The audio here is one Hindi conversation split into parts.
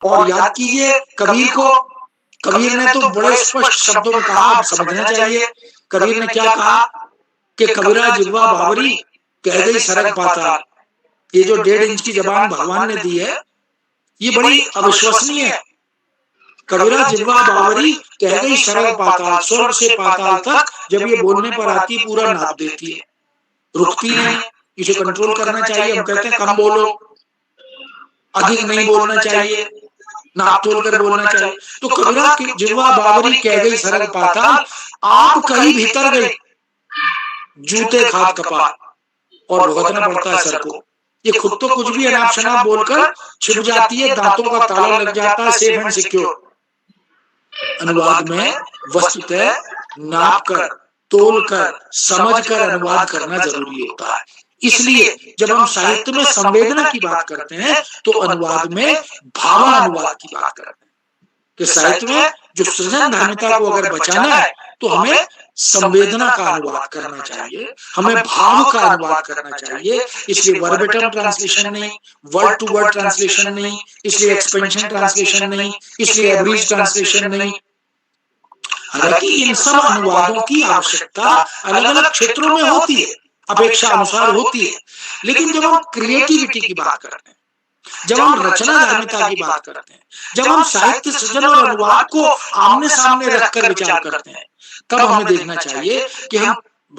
और याद कीजिए कबीर को, कबीर ने तो बड़े स्पष्ट शब्दों में कहा, अब समझना चाहिए। कबीर ने क्या कहा कि कबीरा जिह्वा बावरी कह गई सरग पाताल। ये जो 1.5 इंच की जबान भगवान ने दी है, ये बड़ी अविश्वसनीय है। कबीरा जिह्वा बावरी कह गई सरग पाताल, स्वर्ग से पाताल तक जब ये बोलने पर आती पूरा नाप देती है, रुकती नहीं है। इसे कंट्रोल करना चाहिए। हम कहते हैं कम बोलो, अधिक नहीं बोलना चाहिए, नाप तोल कर बोलना चाहिए। तो कबीरा की जिह्वा बावरी कह गई सरग पाताल, आप कहीं भीतर गई जूते खाद कपाल, और भुगतना पड़ता है सर को। ये खुद तो कुछ भी अनाप शनाप बोलकर छिप जाती है, दांतों का ताला लग जाता है, सेफ एंड सिक्योर। अनुवाद में वस्तुतः नाप कर, तोल कर, समझ कर अनुवाद करना जरूरी होता है। इसलिए जब हम साहित्य में संवेदना की बात करते हैं तो अनुवाद में भावानुवाद की बात करते हैं कि साहित्य में जो सृजन धार्मिकता को अगर बचाना है तो हमें संवेदना का अनुवाद करना चाहिए, हमें भाव का अनुवाद करना चाहिए। इसलिए वर्बेटम ट्रांसलेशन नहीं, वर्ड टू वर्ड ट्रांसलेशन नहीं, इसलिए एक्सपेंशन ट्रांसलेशन नहीं, इसलिए एब्रीज ट्रांसलेशन नहीं। हालांकि इन सब अनुवादों की आवश्यकता अलग अलग क्षेत्रों में होती है, अपेक्षा अनुसार होती है। लेकिन जब हम क्रिएटिविटी की बात करते हैं, जब हम रचना धार्मिकता की बात करते हैं, जब हम साहित्य सृजन और अनुवाद को आमने सामने रखकर विचार करते हैं, तब हमें देखना चाहिए कि हम,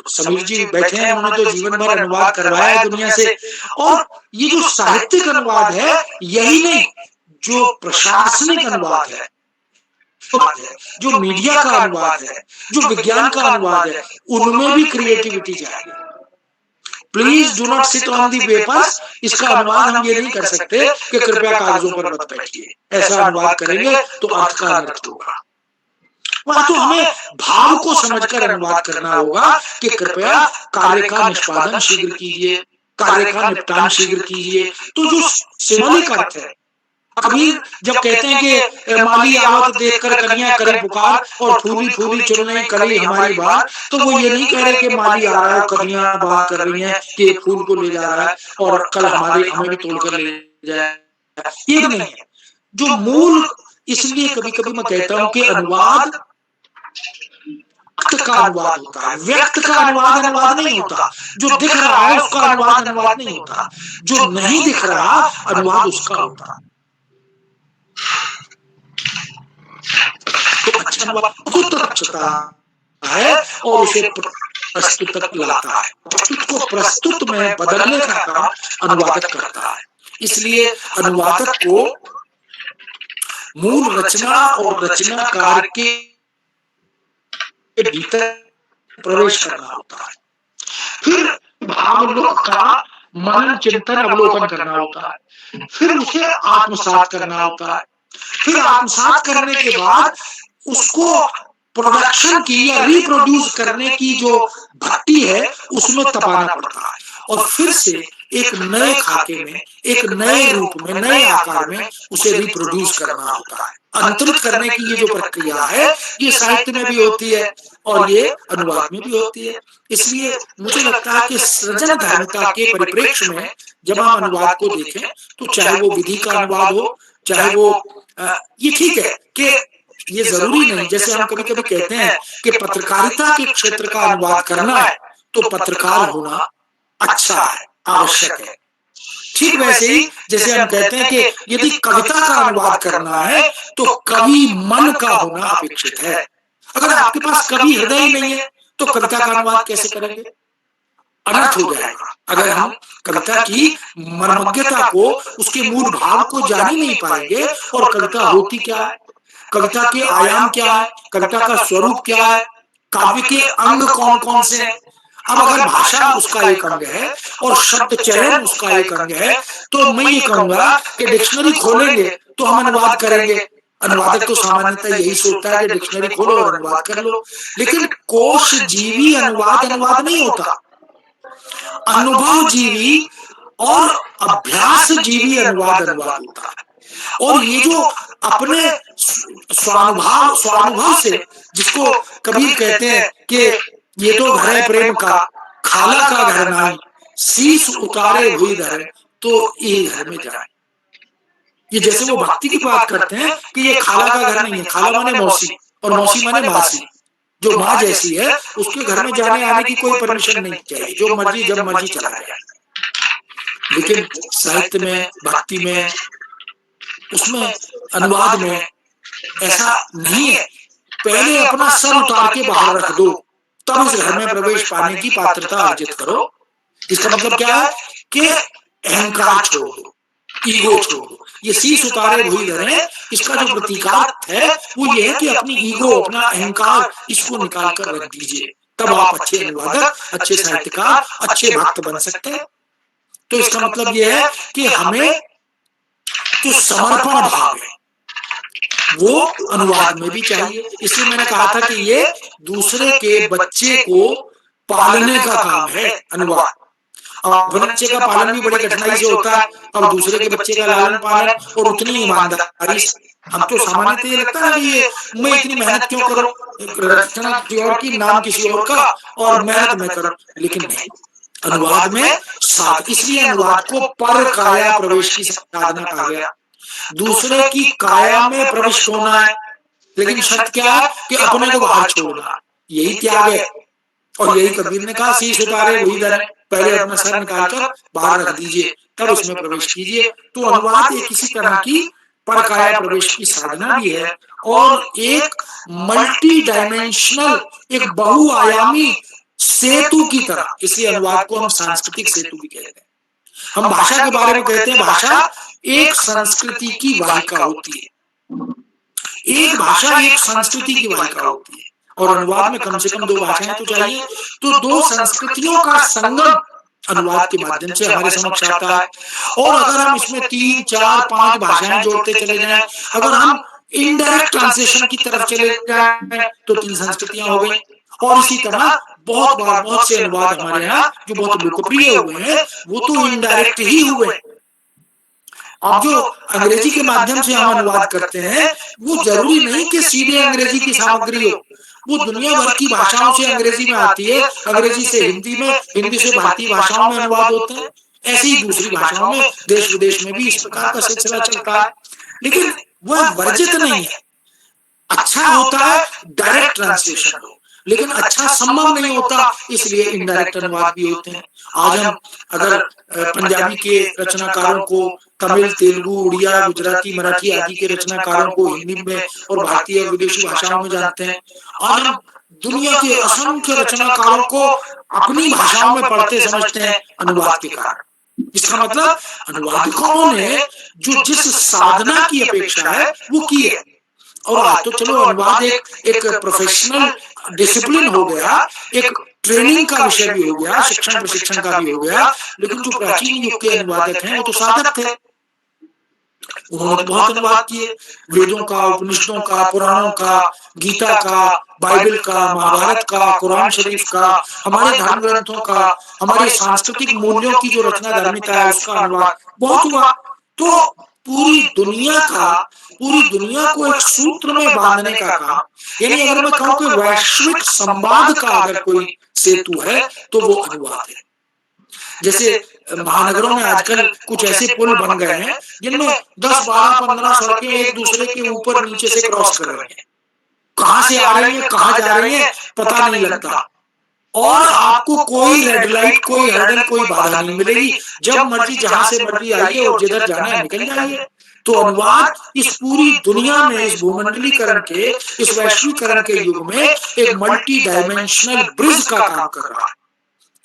समीर जी बैठे हैं, उन्होंने तो जीवन भर अनुवाद करवाया है दुनिया से, और ये जो साहित्यिक अनुवाद है यही नहीं, जो प्रशासनिक अनुवाद है, जो मीडिया का अनुवाद है, जो विज्ञान का अनुवाद है, उनमें भी क्रिएटिविटी चाहिए। Please do not sit on the papers. इसका अनुवाद हम ये नहीं कर सकते कि कृपया कागजों पर मत बैठिए, ऐसा अनुवाद करेंगे तो अर्थ का अनर्थ होगा। वहां तो हमें भाव को समझकर अनुवाद करना होगा कि कृपया कार्य का निष्पादन शीघ्र कीजिए, कार्य का निपटान शीघ्र कीजिए। तो जो सिंबॉलिक अर्थ है, कबीर जब कहते हैं कि माली आवत देखकर कन्या करी पुकार और फूली फूली चुनने कली हमारी बात, तो वो ये नहीं कह रहे कि माली आ रहा है, कन्या बात कर रही हैं कि एक फूल को ले जा रहा है और कल हमारे हमें भी तोड़कर ले जाए, ये नहीं है जो मूल। इसलिए कभी कभी मैं कहता हूं कि अनुवाद व्यक्त का अनुवाद होता है, व्यक्त का अनुवाद अनुवाद नहीं होता। जो दिख रहा है उसका अनुवाद अनुवाद नहीं होता, जो नहीं दिख रहा अनुवाद उसका होता। तो अच्छा अनुवाद खुद अच्छता है और उसे प्रस्तुत तक लाता है, प्रस्तुत को प्रस्तुत में बदलने का काम अनुवादक करता है। इसलिए अनुवादक को मूल रचना और रचनाकार के भीतर प्रवेश करना होता है, फिर भावलोक का मनन चिंतन अवलोकन करना होता है, फिर उसे आत्मसात करना होता है, फिर आत्मसात करने के बाद उसको प्रोडक्शन की या रिप्रोड्यूस करने की जो भट्टी है उसमें तपाना पड़ता है, और फिर से एक नए खाके में, एक नए रूप में, नए आकार में उसे रिप्रोड्यूस करना होता है। अंतरित करने की ये जो प्रक्रिया है ये साहित्य में भी होती है और ये अनुवाद में भी होती है। इसलिए मुझे लगता है कि सृजन धार्मिकता के परिप्रेक्ष्य में जब हम अनुवाद को देखें तो चाहे वो विधि का अनुवाद हो, चाहे वो ये ठीक है कि ये जरूरी नहीं, जैसे हम कभी कभी कहते हैं कि पत्रकारिता के क्षेत्र का अनुवाद करना है तो पत्रकार होना अच्छा है, आवश्यक है। ठीक वैसे ही जैसे हम कहते हैं कि यदि कविता का अनुवाद करना है तो कवि मन का होना अपेक्षित है। अगर आपके पास कवि हृदय ही नहीं है तो कविता का अनुवाद कैसे करेंगे? अनर्थ हो जाएगा। अगर हम कविता की मर्मज्ञता को, उसके मूल भाव को जान ही नहीं पाएंगे, और कविता होती क्या है, कविता के आयाम क्या है, कविता का स्वरूप क्या है, काव्य के अंग कौन कौन से हैं। अब अगर भाषा उसका एक अंग है और शब्द चयन उसका एक अंग है, तो मैं ये कहूंगा कि डिक्शनरी खोलेंगे तो हम अनुवाद करेंगे। अनुवादक तो सामान्यतः यही सोचता है कि डिक्शनरी खोलो और अनुवाद कर लो, लेकिन कोश जीवी अनुवाद अनुवाद नहीं होता। अनुभव जीवी और अभ्यास जीवी अनुवाद अनुवाद होता है। और ये जो अपने स्वानुभव से, जिसको कबीर कहते हैं कि ये तो घर है प्रेम का, खाला का घर नहीं, शीश उतारे हुई घर, तो ये घर में जाए। ये जैसे वो भक्ति की बात करते हैं कि ये खाला का घर नहीं है, खाला माने मौसी और मौसी माने मासी, जो माँ जैसी है उसके घर में जाने आने की कोई परमिशन नहीं चाहिए, जो मर्जी जब मर्जी चला जाए। लेकिन साहित्य में, भक्ति में, उसमें, अनुवाद में ऐसा नहीं है। पहले अपना सर उतार के बाहर रख दो, तब इस घर में प्रवेश पाने की पात्रता अर्जित करो। इसका मतलब क्या है कि अहंकार छोड़ दो, ईगो छोड़ दो। ये शीश उतारे वही धरे, इसका जो प्रतीकार्थ है वो ये है कि अपनी ईगो, अपना अहंकार, इसको निकाल कर रख दीजिए, तब आप अच्छे अनुवादक, अच्छे साहित्यकार, अच्छे भक्त बन सकते हैं। तो इसका मतलब यह है कि हमें जो समर्पण भाव है वो अनुवाद में भी चाहिए। इसलिए मैंने कहा था कि ये दूसरे के बच्चे को पालने का काम है अनुवाद। अब अपने बच्चे का पालन भी बड़ी कठिनाई से होता है, अब दूसरे के बच्चे का लालन पालन और उतनी ईमानदारी से। हम तो सामान्यतः ये लगता है ना कि ये मैं इतनी मेहनत क्यों करूं, रचना किसी और की, नाम किसी और का, और मेहनत मैं करूं। लेकिन नहीं, अनुवाद में साध, इसलिए अनुवाद को पर काया प्रवेश की साधना कहा गया। दूसरे की काया में प्रविष्ट होना है, लेकिन शर्त क्या है कि अपने को बाहर छोड़ना, यही त्याग है। और यही कबीर ने कहा, शीश उतारे वही धरे, पहले अपना सर निकालकर बाहर रख दीजिए, तब उसमें प्रवेश कीजिए। तो अनुवाद एक किसी तरह की परकाया प्रवेश की साधना भी है, और एक मल्टी डायमेंशनल, एक बहुआयामी सेतु की तरह। इसलिए अनुवाद को हम सांस्कृतिक सेतु भी कहते हैं। हम भाषा के बारे में कहते हैं, भाषा एक संस्कृति की वाहिका होती है, एक भाषा एक संस्कृति की वाहिका होती है। और अनुवाद में कम से कम दो भाषाएं तो चाहिए। तो दो संस्कृतियों का संगम अनुवाद के माध्यम से हमारे समक्ष आता है। और अगर हम इसमें 3, 4, 5 भाषाएं जोड़ते चले जाएं, अगर हम इनडायरेक्ट ट्रांसलेशन की तरफ चले जाएं, तो 3 संस्कृतियां हो गई। और इसी तरह बहुत बार बहुत से अनुवाद हमारे यहाँ जो बहुत लोकप्रिय हुए हैं, वो तो इनडायरेक्ट ही हुए। अब जो अंग्रेजी के माध्यम से हम अनुवाद करते हैं, वो जरूरी नहीं कि सीधे अंग्रेजी की सामग्री हो, वो दुनिया भर की भाषाओं से अंग्रेजी में आती है, अंग्रेजी से हिंदी में, हिंदी से भारतीय भाषाओं में अनुवाद होते हैं। ऐसे ही दूसरी भाषाओं में, देश विदेश में भी इस प्रकार का सिलसिला चलता है। लेकिन वह वर्जित नहीं है। अच्छा होता है डायरेक्ट ट्रांसलेशन हो, लेकिन अच्छा संभव नहीं होता, इसलिए इनडायरेक्ट अनुवाद भी होते हैं। आज हम अगर पंजाबी के रचनाकारों को, तमिल, तेलुगु, उड़िया, गुजराती, मराठी आदि के रचनाकारों को हिंदी में और भारतीय और विदेशी भाषाओं में जानते हैं, आज हम दुनिया के असंख्य रचनाकारों को अपनी भाषाओं में पढ़ते समझते हैं अनुवाद के कारण। इसका मतलब अनुवादकों ने जो जिस साधना की अपेक्षा है वो की है। और आज तो चलो अनुवाद एक प्रोफेशनल डिसिप्लिन हो गया, एक ट्रेनिंग का विषय भी हो गया, शिक्षण प्रशिक्षण का भी हो गया। लेकिन जो प्राचीन युग के अनुवादक हैं वो तो साधक थे, उन्होंने तो बहुत अनुवाद किए, वेदों का, उपनिषदों का, पुराणों का, गीता का, बाइबल का, महाभारत का, कुरान शरीफ का, हमारे धर्म ग्रंथों का, हमारे सांस्कृतिक मूल्यों की जो रचना धर्मिता है उसका अनुवाद बहुत हुआ। तो पूरी दुनिया को एक सूत्र में बांधने का काम, यानी अगर मैं कहूं कि वैश्विक संवाद का अगर कोई सेतु है तो वो अनुवाद है। जैसे महानगरों में आजकल कुछ ऐसे पुल बन गए हैं जिनमें 10, 12, 15 सड़कें एक दूसरे के ऊपर नीचे से क्रॉस कर रही हैं। कहां से आ रही है, कहां जा रही है, पता नहीं लगता। और आपको कोई रेड लाइट, कोई हर्डल, कोई बाधा नहीं मिलेगी। जब मर्जी जहां से मर्जी आइए और जिधर जाना है निकल जाइए। तो अनुवाद इस पूरी दुनिया में, इस भूमंडलीकरण के, इस वैश्वीकरण के युग में एक मल्टी डायमेंशनल ब्रिज का काम कर रहा है।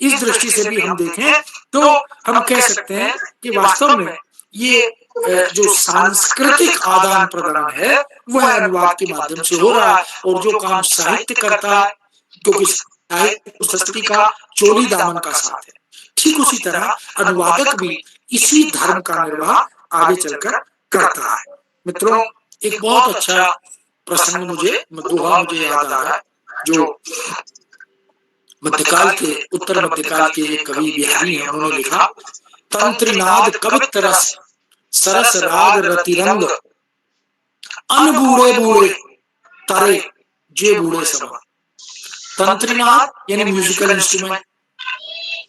इस दृष्टि से भी हम देखें तो हम कह सकते हैं कि वास्तव में ये जो सांस्कृतिक आदान प्रदान है वह अनुवाद के माध्यम से हो रहा है। और जो काम साहित्य करता है, क्योंकि साहित्य संस्कृति का चोली दामन का साथ है, ठीक उसी तरह अनुवादक भी इसी धर्म का निर्वाह आगे चलकर करता है। मित्रों, एक बहुत अच्छा प्रसंग दोहा मुझे याद आ रहा है, जो मध्यकाल के, उत्तर मध्यकाल के एक कवि बिहारी हैं, उन्होंने लिखा, तंत्रिनाद कवित रस सरस राग रतिरंग अन बूढ़े बूढ़े तरे जे बूढ़े सब। तंत्रिनाद यानी म्यूजिकल इंस्ट्रूमेंट,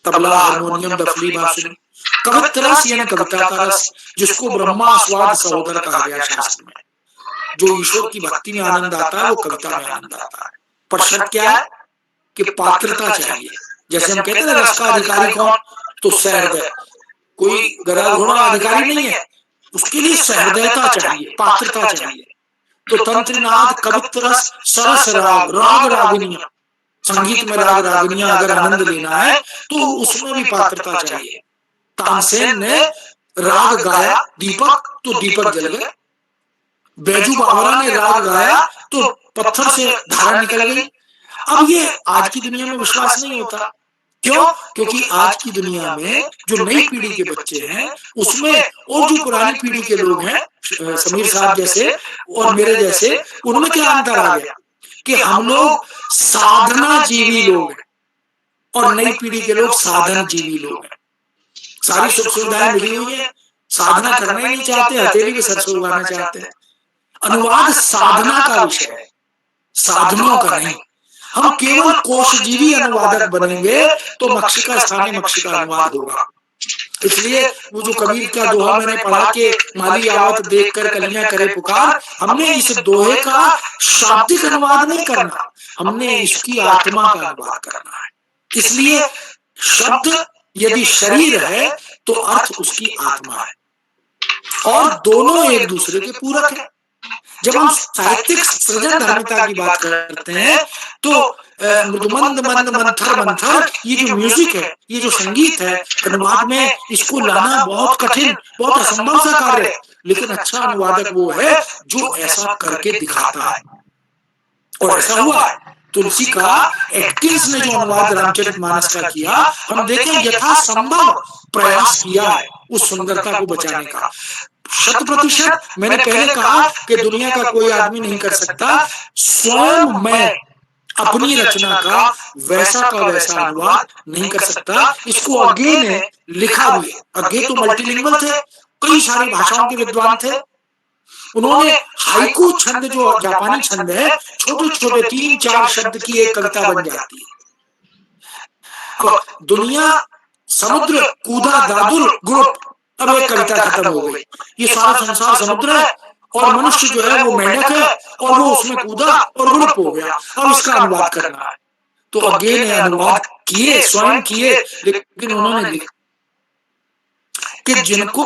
तबला, हारमोनियम, डफली, बांसुरी, कवित्त रस यानी कविता का रस, जिसको ब्रह्मास्वाद सहोदर कहा गया शास्त्र में। जो ईश्वर की भक्ति में आनंद आता है वो कविता में आनंद आता है, पर शर्त क्या है कि पात्रता चाहिए। जैसे हम कहते हैं ना रस का अधिकारी कौन, तो सहृदय। कोई गधा घोड़ा अधिकारी नहीं है, उसके लिए सहृदयता चाहिए, पात्रता चाहिए। तो तंत्रनाद कवित्त रस सरस राग, राग रागिनियां, संगीत में राग रागिनियां अगर आनंद लेना है तो उसमें भी पात्रता चाहिए। तानसेन ने राग गाया दीपक, तो दीपक जल गए। बैजू बावरा ने राग गाया तो पत्थर से धारा निकल गई। अब ये आज की दुनिया में विश्वास नहीं होता। क्यों? क्योंकि आज की दुनिया में जो नई पीढ़ी के बच्चे हैं उसमें, और जो पुरानी पीढ़ी के लोग हैं, समीर साहब जैसे और मेरे जैसे, उनमें क्या अंतर आ गया कि हम लोग साधना जीवी लोग हैं और नई पीढ़ी के लोग साधन जीवी लोग हैं। सारी सुख सुविधाएं मिली हुई है, साधना करना ही नहीं चाहते, हथेली पे सरसों उगाना चाहते हैं। अनुवाद साधना का विषय है, साधनों का नहीं। हम केवल कोशजीवी अनुवादक बनेंगे तो मक्षिका स्थानीय मक्षिका अनुवाद होगा। इसलिए वो जो कबीर का दोहा मैंने पढ़ा कि माली आवत देखकर कलियां करे पुकार, हमने इस दोहे का शाब्दिक अनुवाद नहीं करना, हमने इसकी आत्मा का अनुवाद करना है। इसलिए शब्द यदि शरीर है तो अर्थ उसकी आत्मा है, और दोनों एक दूसरे के पूरक है। जब हम साहित्यिक सृजन धर्मिता की बात करते हैं तो मृदुमंद मंद मंथर मंथर, ये जो म्यूजिक है, ये जो संगीत है, अनुवाद में इसको लाना बहुत कठिन, बहुत असंभव सा कार्य है। लेकिन अच्छा अनुवादक वो है जो ऐसा करके दिखाता है, और ऐसा हुआ है। तुलसी का एटकिंस ने जो अनुवाद रामचरितमानस का किया, हम देखें यथासंभव प्रयास किया है उस सुंदरता को बचाने का। 100% मैंने पहले कहा कि दुनिया का कोई आदमी नहीं कर सकता। स्वयं मैं अपनी रचना का वैसा अनुवाद नहीं कर सकता। इसको अज्ञे ने लिखा भी है। अज्ञे तो मल्टीलिंगुअल थे, कई सारी भाषाओं के विद्वान थे। उन्होंने हाइकू छंद, जो जापानी छंद है, छोटे छोटे 3-4 शब्द की एक कविता बन जाती है। दुनिया समुद्र कूदा दादुल ग्रुप, अब एक कविता खत्म हो गई। ये सारा संसार समुद्र है और मनुष्य जो है वो मेंढक है और वो उसमें कूदा और गुड़प हो गया, अब इसका अनुवाद करना है। तो अज्ञे ने अनुवाद किए, स्वयं किए, लेकिन उन्होंने लिखा कि जिनको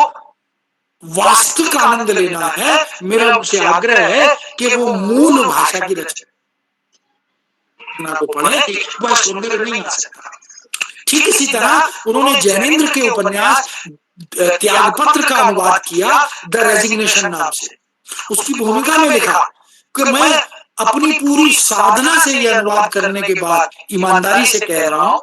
वास्तविक आनंद लेना है, मेरा उनसे आग्रह है कि वो मूल भाषा की रचना को पढ़े, वह सुंदर नहीं आ सकता। ठीक इसी तरह उन्होंने जैनेन्द्र के उपन्यास त्यागपत्र का अनुवाद किया द रेजिग्नेशन नाम से। उसकी भूमिका में लिखा कि मैं अपनी पूरी साधना से यह अनुवाद करने के बाद ईमानदारी से कह रहा हूं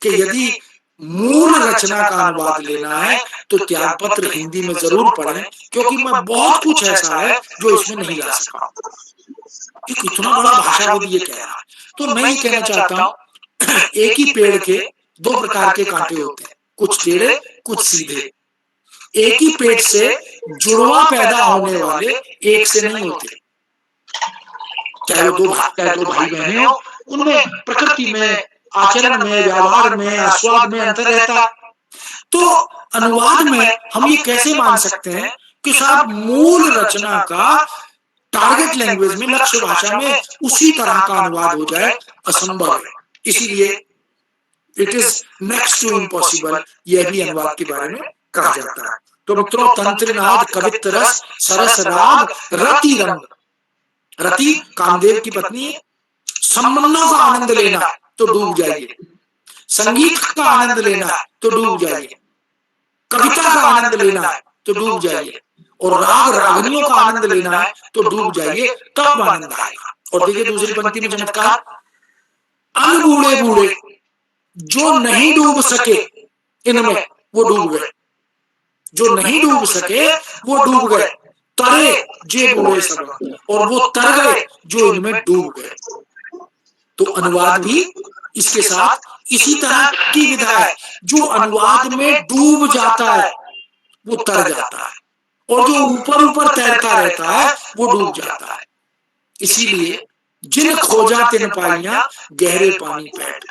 कि यदि मूल रचना का अनुवाद लेना है तो त्यागपत्र हिंदी में जरूर पढ़ें, क्योंकि मैं बहुत कुछ ऐसा है जो इसमें नहीं ला सका। इतना बड़ा भाषाविद ये कह रहा है, तो मैं ये कहना चाहता हूं, एक ही पेड़ के 2 प्रकार के कांटे होते हैं, कुछ टेढ़े कुछ सीधे। एक ही पेट से जुड़वा पैदा होने वाले एक से नहीं होते, चाहे वो 2 भाई बहनें हो, उनमें प्रकृति में, आचरण में, व्यवहार में, आस्वाद में अंतर रहता। तो अनुवाद में हम ये कैसे मान सकते हैं कि साहब मूल रचना का टारगेट लैंग्वेज में, लक्ष्य भाषा में उसी तरह का अनुवाद हो जाए? असंभव है। इसीलिए it is next to impossible, यह भी अनुवाद के बारे में कहा जाता है। तो मित्रों, तंत्रनाद कवित्त रस सरस राग रति रंग, रति कामदेव की पत्नी, संबंधों का आनंद लेना तो डूब जाइए, संगीत का आनंद लेना है तो डूब जाइए, कविता का आनंद लेना है तो डूब जाइए, और राग रागनियों का आनंद लेना है तो डूब जाइए, तब आनंद आएगा। और देखिए दूसरी पंक्ति में चमत्कार, अनबूढ़े बूढ़े जो नहीं डूब सके इनमें वो डूब गए, जो नहीं डूब सके वो डूब गए, तरे जे बूढ़े सब, और वो तर गए जो इनमें डूब गए। तो अनुवाद भी इसके साथ इसी तरह की विधा है। जो अनुवाद में डूब जाता है वो तर जाता है, और जो ऊपर ऊपर तैरता रहता है वो डूब जाता है। इसीलिए जिन खोजा तिन पाइया गहरे पानी पैठ,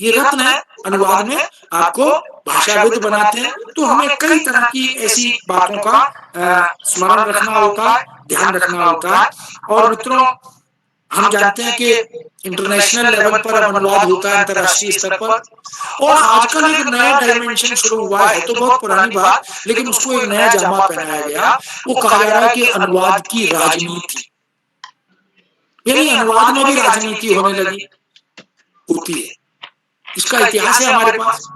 ये रत्न है। अनुवाद में आपको भाषाविद बनाते हैं। तो हमें कई तरह की ऐसी बातों का स्मरण रखना होता है, ध्यान रखना होता है। और मित्रों, हम जानते हैं कि इंटरनेशनल लेवल पर अब अनुवाद होता है, अंतर्राष्ट्रीय स्तर पर। और आजकल एक नया डायमेंशन शुरू हुआ है तो बहुत पुरानी बात, लेकिन उसको एक नया जामा पहनाया गया। वो कहा जा रहा है कि अनुवाद की राजनीति, यानी अनुवाद में भी राजनीति होने लगी, होती है। इसका इतिहास है हमारे पास।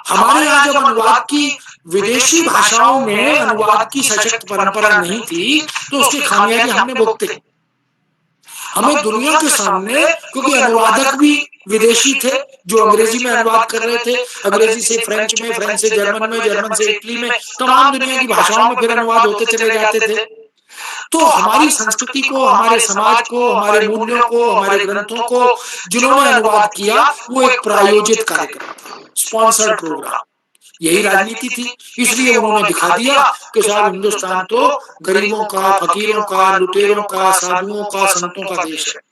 हमारे यहाँ जब अनुवाद की, विदेशी भाषाओं में अनुवाद की सशक्त परंपरा नहीं थी, तो उसके खामियाजे हमने भुगते। हमें दुनिया के सामने, क्योंकि अनुवादक भी विदेशी थे जो अंग्रेजी में अनुवाद कर रहे थे, अंग्रेजी से फ्रेंच में, फ्रेंच से जर्मन में, जर्मन से इटली में, तमाम दुनिया की भाषाओं में फिर अनुवाद होते चले जाते थे। तो हमारी संस्कृति को, हमारे समाज को, हमारे मूल्यों को, हमारे ग्रंथों को जिन्होंने अनुवाद किया, वो एक प्रायोजित कार्यक्रम था, स्पॉन्सर्ड प्रोग्राम। यही राजनीति थी। इसलिए उन्होंने दिखा दिया कि साहब हिंदुस्तान तो गरीबों का, फकीरों का, लुटेरों का, साधुओं का, संतों का देश है।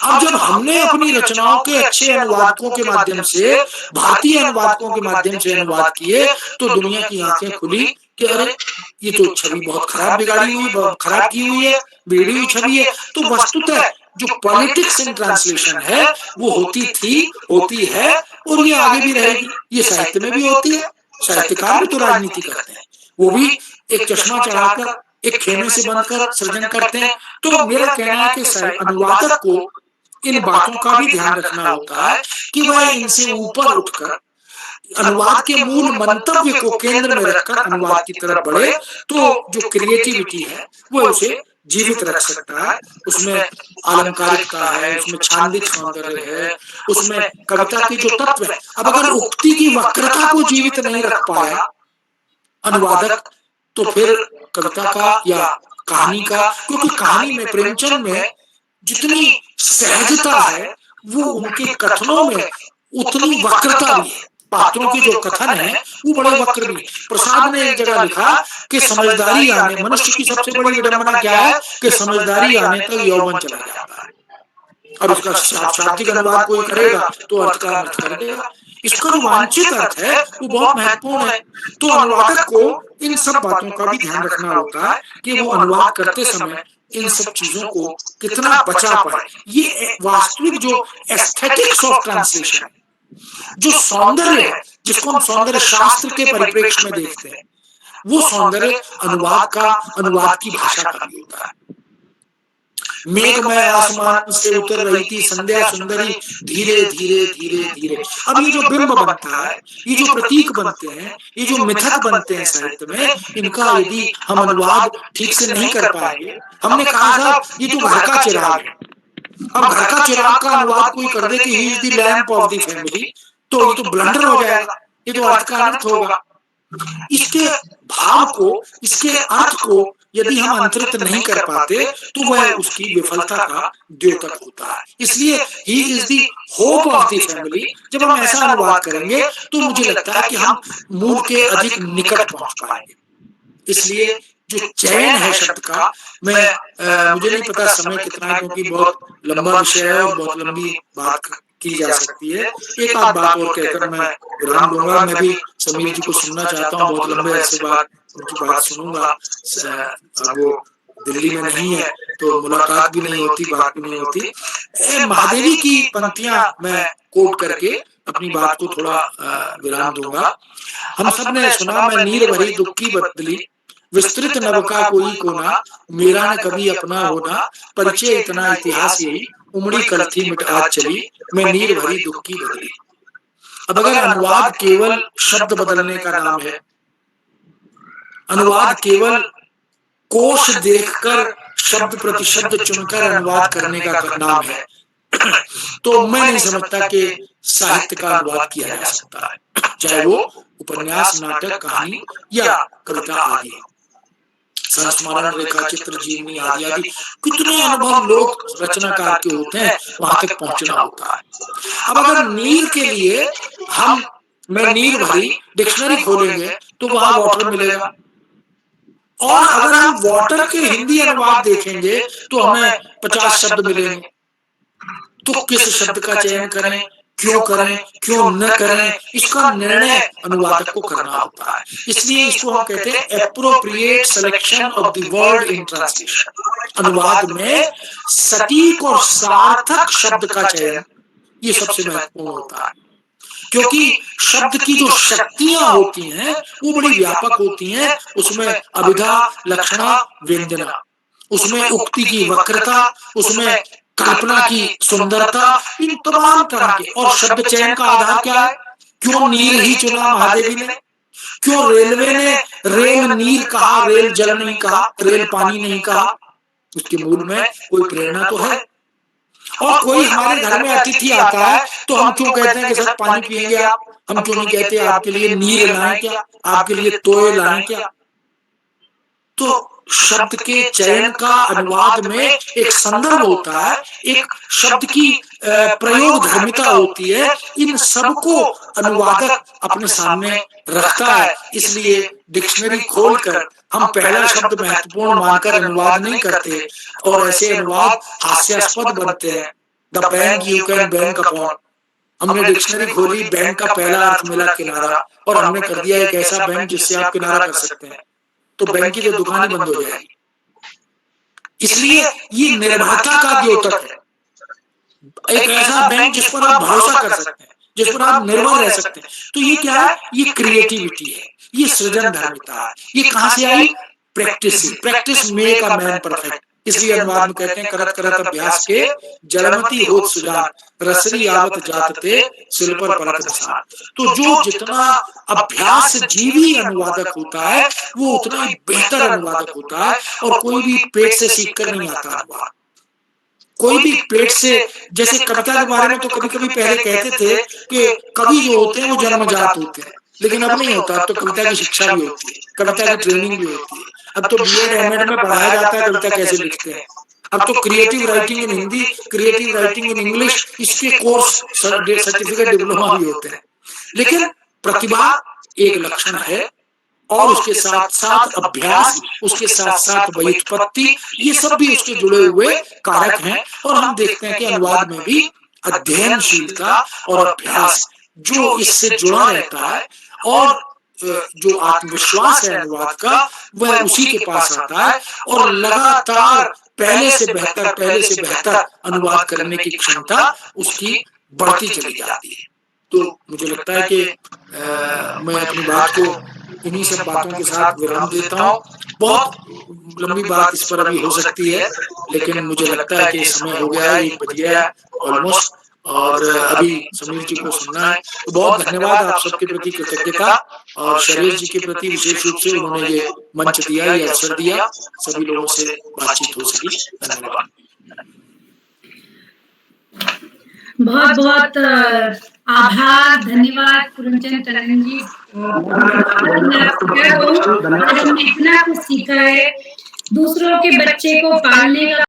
अब जब हमने अपनी रचनाओं के अच्छे अनुवादकों के माध्यम से, भारतीय अनुवादकों के माध्यम से अनुवाद किए, तो दुनिया की आंखें खुली कि अरे ये तो छवि बहुत खराब बिगाड़ी हुई, बहुत खराब की हुई है, बिगड़ी हुई छवि है। तो वस्तुतः जो पॉलिटिक्स इन ट्रांसलेशन है वो होती थी, होती है, और ये आगे भी रहेगी। ये साहित्य में भी होती है। साहित्यकार भी तो राजनीति करते हैं, वो भी एक चश्मा चढ़ाकर, एक खेमे से बंधकर सृजन करते हैं। तो मेरा कहना है कि अनुवादक को इन बातों का भी ध्यान रखना होता है कि वह इनसे ऊपर उठकर अनुवाद के मूल मंतव्य को केंद्र में रखकर अनुवाद की तरफ बढ़े। तो जो क्रिएटिविटी है वो उसे जीवित रख सकता है। उसमें अलंकारिकता है, उसमें छांदिक सौंदर्य है, उसमें कविता के जो तत्व है। अब अगर उक्ति की वक्रता को जीवित नहीं रख पाया अनुवादक, तो फिर कविता का या कहानी का, क्योंकि कहानी में, प्रेमचंद में जितनी सहजता है वो उनके कथनों में उतनी वक्रता भी है। पात्रों के जो कथन है वो बड़े वक्र भी। प्रसाद ने एक जगह लिखा कि समझदारी आने, मनुष्य की सबसे बड़ी विडंबना क्या है कि समझदारी आने तक यौवन चला जाता है। और उसका शाब्दिक अनुवाद कोई करेगा तो अर्थ का अर्थ कर देगा। इसका जो वांछित अर्थ है वो बहुत महत्वपूर्ण है। तो अनुवादक को इन सब बातों का भी ध्यान रखना होता है कि वो अनुवाद करते समय इन सब चीजों को कितना बचा पाए। ये वास्तविक जो एस्थेटिक्स ऑफ ट्रांसलेशन, जो सौंदर्य है, जिसको हम सौंदर्य शास्त्र के परिप्रेक्ष्य में देखते हैं, वो सौंदर्य अनुवाद का, अनुवाद की भाषा का भी होता है। मेघमय आसमान से उतर रही थी संध्या सुंदरी, धीरे धीरे धीरे धीरे। अब ये जो बिंब बनता है, ये जो प्रतीक बनते हैं, ये जो मिथक बनते हैं साहित्य में, इनका यदि हम अनुवाद ठीक से नहीं कर पाएंगे, हमने कहा साहब ये तो घर का चिराग है। अब घर का चिराग का अनुवाद कोई कर दे कि he is the lamp of the family, तो ये तो ब्लंडर हो जाएगा, ये तो अर्थ का अनर्थ होगा। इसके भाव को, इसके अर्थ को यदि हम अंतरित नहीं कर पाते तो वह उसकी विफलता का द्योतक होता है। इसलिए he is the hope of the family. जब हम ऐसा अनुवाद करेंगे तो मुझे लगता है कि हम मूल के अधिक निकट पहुंच पाएंगे। इसलिए जो चयन है शब्द का, मैं मुझे नहीं पता समय कितना है, क्योंकि बहुत लंबा विषय है और बहुत लंबी बात की जा सकती है। एक आध बात और कहकर मैं विराम लूंगा। मैं भी समीर जी को सुनना चाहता हूँ, बहुत लंबे अरसे बाद उनकी बात सुनूंगा। अब वो दिल्ली में नहीं है तो मुलाकात भी नहीं होती, बात भी नहीं होती। महादेवी की पंक्तियां मैं कोट करके अपनी बात को थोड़ा विराम दूंगा। हम सब ने सुना, मैं नीर भरी दुख की बदली, विस्तृत नभ का कोई कोना, मेरा न कभी अपना होना, परिचय इतना इतिहास यही, उमड़ी कल थी मिट आज चली, मैं नीर भरी दुख की बदली। अब अगर अनुवाद केवल शब्द बदलने का नाम है, अनुवाद केवल कोश देखकर शब्द प्रति शब्द चुनकर अनुवाद करने का नाम है, तो मैं नहीं समझता कि साहित्य का अनुवाद किया जा सकता है, चाहे वो उपन्यास, नाटक, कहानी या कविता आदि। संस्मरण, रेखा चित्र, जीवनी आदि आदि कितने अनुभव लोग रचनाकार के होते हैं, वहां तक पहुंचना होता है। अब अगर नीर के लिए हम, मैं नीर भरी डिक्शनरी खोलेंगे तो वहां वाटर मिलेगा, और अगर हम वाटर के हिंदी अनुवाद देखेंगे तो हमें 50 शब्द मिलेंगे। तो किस शब्द का चयन करें, क्यों न करें, इसका निर्णय अनुवादक को करना होता है। इसलिए इसको हम कहते हैं appropriate selection of the word in translation. अनुवाद में सटीक और सार्थक शब्द का चयन ये सबसे महत्वपूर्ण होता है, क्योंकि शब्द की जो शक्तियां होती हैं वो बड़ी व्यापक होती हैं। उसमें अभिधा, लक्षणा, व्यंजना, उसमें उक्ति की वक्रता, उसमें कल्पना की सुंदरता, इन तमाम तरह के। और शब्द चयन का आधार क्या है? क्यों नीर ही चुना महादेवी ने? क्यों रेलवे ने रेल नीर कहा, रेल जल नहीं कहा, रेल पानी नहीं कहा? उसके मूल में कोई प्रेरणा तो है। और कोई हमारे घर में अतिथि आता है तो हम क्यों कहते हैं कि सर पानी पिएंगे आप? हम क्यों नहीं कहते आपके लिए नीर लाएं क्या, आपके लिए तोय लाएं क्या? तो शब्द के चयन का अनुवाद में एक संदर्भ होता है, एक शब्द की प्रयोग धर्मिता होती है। इन सबको अनुवादक अपने सामने रखता है। इसलिए डिक्शनरी खोलकर हम पहला शब्द महत्वपूर्ण मानकर अनुवाद नहीं करते, और ऐसे अनुवाद हास्यास्पद बनते हैं। The bank you can bank upon, हमने डिक्शनरी खोली, बैंक का पहला अर्थ मिला किनारा, और हमने कर दिया एक ऐसा बैंक जिससे आप किनारा कर सकते हैं, तो बैंक की तो दुकान ही बंद हो जाएगी। इसलिए ये निर्भरता का द्योतक है, एक ऐसा बैंक जिस पर आप भरोसा कर सकते हैं, जिस पर आप निर्भर रह सकते हैं। तो ये क्या है? ये क्रिएटिविटी है, ये सृजन धर्मिता है। ये कहां से आई? Practice. Practice make a man perfect. इसलिए अनुवाद में कहते हैं करत करत अभ्यास के जड़मती होत सुजान, रसरी आवत जातते सिल पर परत निशान। तो जो जितना अभ्यास जीवी अनुवादक होता है वो उतना ही बेहतर अनुवादक होता है। और कोई भी पेट से सीख कर नहीं आता अनुवाद, कोई भी पेट से। जैसे कविता के बारे में तो कभी कभी पहले कहते थे कि कवि जो होते हैं वो जन्मजात होते हैं, लेकिन अब नहीं होता। अब तो कविता की शिक्षा भी होती है, कविता की ट्रेनिंग भी होती है। अब तो बीएड एमएड में पढ़ाया जाता है कविता कैसे लिखते हैं। अब तो creative writing in Hindi, creative writing in English, इसके कोर्स, सर्टिफिकेट, डिप्लोमा भी होते हैं। लेकिन प्रतिभा एक लक्षण है, और उसके साथ साथ अभ्यास, उसके साथ साथ व्युत्पत्ति, ये सब भी उसके जुड़े हुए कारक हैं। और हम देखते हैं कि अनुवाद में भी अध्ययनशीलता और अभ्यास जो इससे जुड़ा रहता है, और जो आत्मविश्वास है अनुवाद का वह उसी के पास आता है। और लगातार पहले से बेहतर अनुवाद करने की क्षमता उसकी बढ़ती चली जाती है। तो मुझे लगता है कि मैं अपनी बात को इन्हीं सब बातों के साथ विराम देता हूँ। बहुत लंबी बात इस पर अभी हो सकती है, लेकिन मुझे लगता है कि समय हो गया है, 1 बज गया है ऑलमोस्ट, और अभी समीर जी को सुनना है। तो बहुत धन्यवाद आप सबके प्रति, कृतज्ञता, और शैलेश जी के प्रति विशेष रूप से, उन्होंने ये मंच दिया, ये अवसर दिया, सभी लोगों से बातचीत हो सकी। धन्यवाद। बहुत बहुत आभार, धन्यवाद पूरनचंद टंडन जी। हमने इतना कुछ सीखा है, दूसरों के बच्चे को पालने का